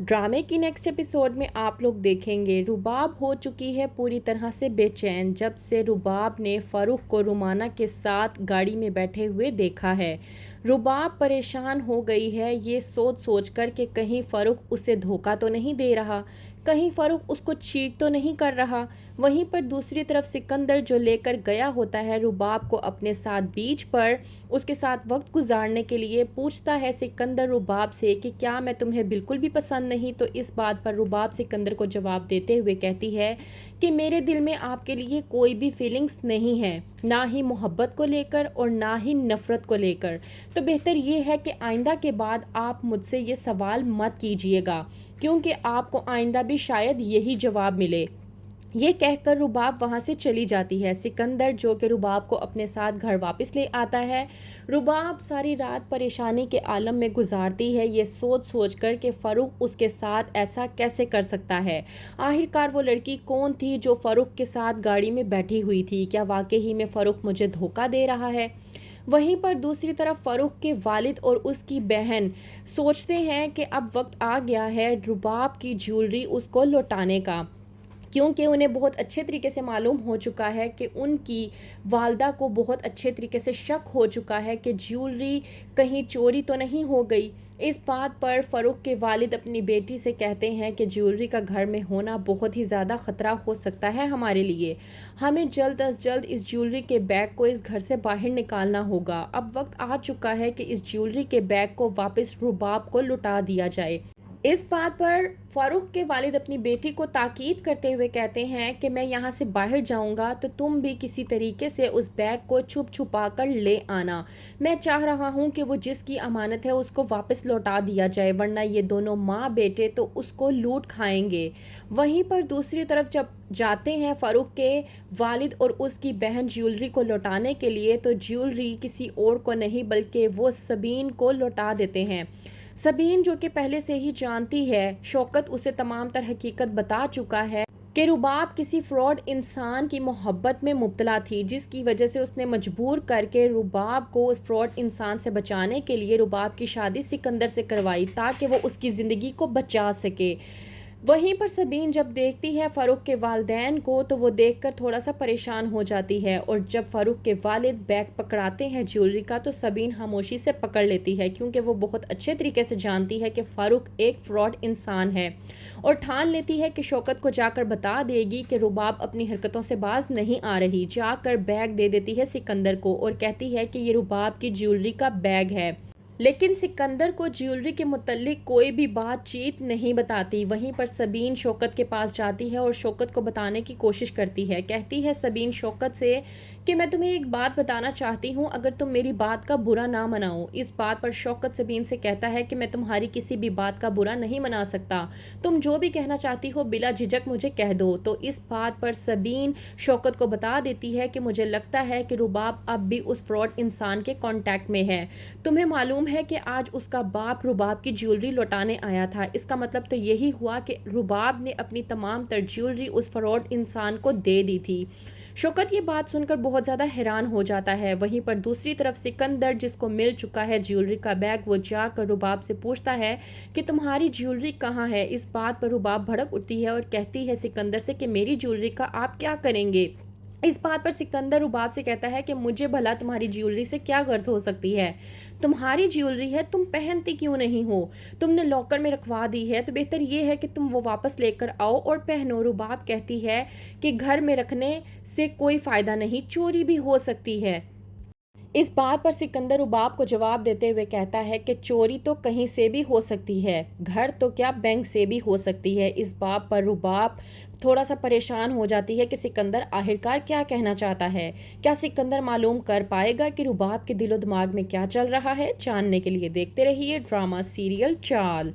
ड्रामे की next episode में आप लोग देखेंगे रुबाब हो चुकी है पूरी तरह से बेचैन जब से रुबाब ने फ़ारूक को रुमाना के साथ गाड़ी में बैठे हुए देखा है। रुबाब परेशान हो गई है ये सोच सोच कर कि कहीं फ़ारूक उसे धोखा तो नहीं दे रहा, कहीं फ़ारूक उसको चीट तो नहीं कर रहा। वहीं पर दूसरी तरफ सिकंदर जो लेकर गया होता है रुबाब को अपने साथ बीच पर उसके साथ वक्त गुजारने के लिए, पूछता है सिकंदर रुबाब से कि क्या मैं तुम्हें बिल्कुल भी पसंद नहीं। तो इस बात पर रुबाब सिकंदर को जवाब देते हुए कहती है कि मेरे दिल में आपके लिए कोई भी फीलिंग्स नहीं है, ना ही मोहब्बत को लेकर और ना ही नफ़रत को लेकर। तो बेहतर ये है कि आइंदा के बाद आप मुझसे ये सवाल मत कीजिएगा, क्योंकि आपको आइंदा भी शायद यही जवाब मिले। ये कहकर रुबाब वहाँ से चली जाती है। सिकंदर जो कि रुबाब को अपने साथ घर वापस ले आता है। रुबाब सारी रात परेशानी के आलम में गुजारती है, ये सोच सोच कर कि फ़ारूक उसके साथ ऐसा कैसे कर सकता है। आखिरकार वो लड़की कौन थी जो फ़ारूक के साथ गाड़ी में बैठी हुई थी? क्या वाकई में फ़ारूक मुझे धोखा दे रहा है? वहीं पर दूसरी तरफ फ़ारूक के वालिद और उसकी बहन सोचते हैं कि अब वक्त आ गया है रुबाब की ज्वेलरी उसको लौटाने का, क्योंकि उन्हें बहुत अच्छे तरीके से मालूम हो चुका है कि उनकी वालदा को बहुत अच्छे तरीके से शक हो चुका है कि ज्वेलरी कहीं चोरी तो नहीं हो गई। इस बात पर फ़ारूक के वालिद अपनी बेटी से कहते हैं कि ज्वेलरी का घर में होना बहुत ही ज़्यादा ख़तरा हो सकता है हमारे लिए, हमें जल्द अज जल्द इस ज्वेलरी के बैग को इस घर से बाहर निकालना होगा। अब वक्त आ चुका है कि इस ज्वेलरी के बैग को वापस रुबाब को लुटा दिया जाए। इस बात पर फ़ारूक के वालिद अपनी बेटी को ताकीद करते हुए कहते हैं कि मैं यहाँ से बाहर जाऊँगा तो तुम भी किसी तरीके से उस बैग को छुप छुपा कर ले आना। मैं चाह रहा हूँ कि वो जिसकी अमानत है उसको वापस लौटा दिया जाए, वरना ये दोनों माँ बेटे तो उसको लूट खाएंगे। वहीं पर दूसरी तरफ जब जाते हैं फ़ारूक के वालिद और उसकी बहन ज्वेलरी को लौटाने के लिए, तो ज्वेलरी किसी और को नहीं बल्कि वो सबीन को लौटा देते हैं। सबीन जो कि पहले से ही जानती है, शौकत उसे तमाम तर हकीकत बता चुका है कि रुबाब किसी फ्रॉड इंसान की मोहब्बत में मुब्तला थी, जिसकी वजह से उसने मजबूर करके रुबाब को उस फ्रॉड इंसान से बचाने के लिए रुबाब की शादी सिकंदर से करवाई ताकि वो उसकी ज़िंदगी को बचा सके। वहीं पर सबीन जब देखती है फ़ारूक के वालिदैन को तो वो देखकर थोड़ा सा परेशान हो जाती है, और जब फ़ारूक के वालिद बैग पकड़ाते हैं ज्वेलरी का तो सबीन खामोशी से पकड़ लेती है, क्योंकि वो बहुत अच्छे तरीके से जानती है कि फ़ारूक एक फ़्रॉड इंसान है, और ठान लेती है कि शौकत को जाकर बता देगी कि रुबाब अपनी हरकतों से बाज नहीं आ रही। जाकर बैग दे देती है सिकंदर को और कहती है कि ये रुबाब की ज्वेलरी का बैग है, लेकिन सिकंदर को ज्वेलरी के मुतल्लिक कोई भी बातचीत नहीं बताती। वहीं पर सबीन शौकत के पास जाती है और शौकत को बताने की कोशिश करती है। कहती है सबीन शौकत से कि मैं तुम्हें एक बात बताना चाहती हूँ, अगर तुम मेरी बात का बुरा ना मनाओ। इस बात पर शौकत सबीन से कहता है कि मैं तुम्हारी किसी भी बात का बुरा नहीं मना सकता, तुम जो भी कहना चाहती हो बिला झिझक मुझे कह दो। तो इस बात पर सबीन शौकत को बता देती है कि मुझे लगता है कि रुबाब अब भी उस फ्रॉड इंसान के कांटेक्ट में है। तुम्हें मालूम है कि आज उसका बाप रुबाब की ज्वेलरी लौटाने आया था, इसका मतलब तो यही हुआ कि रुबाब ने अपनी तमाम तर ज्वेलरी उस फ्रॉड इंसान को दे दी थी। शौकत ये बात सुनकर बहुत ज़्यादा हैरान हो जाता है। वहीं पर दूसरी तरफ सिकंदर जिसको मिल चुका है ज्वेलरी का बैग, वो जाकर रुबाब से पूछता है कि तुम्हारी ज्वेलरी कहाँ है। इस बात पर रुबाब भड़क उठती है और कहती है सिकंदर से कि मेरी ज्वेलरी का आप क्या करेंगे। इस बात पर सिकंदर रुबाब से कहता है कि मुझे भला तुम्हारी ज्वेलरी से क्या गर्ज हो सकती है, तुम्हारी ज्वेलरी है, तुम पहनती क्यों नहीं हो, तुमने लॉकर में रखवा दी है तो बेहतर ये है कि तुम वो वापस लेकर आओ और पहनो। रुबाब कहती है कि घर में रखने से कोई फ़ायदा नहीं, चोरी भी हो सकती है। इस बात पर सिकंदर रुबाब को जवाब देते हुए कहता है कि चोरी तो कहीं से भी हो सकती है, घर तो क्या बैंक से भी हो सकती है। इस बात पर रुबाब थोड़ा सा परेशान हो जाती है कि सिकंदर आखिरकार क्या कहना चाहता है। क्या सिकंदर मालूम कर पाएगा कि रुबाब के दिलो दिमाग में क्या चल रहा है? जानने के लिए देखते रहिए ड्रामा सीरियल चाल।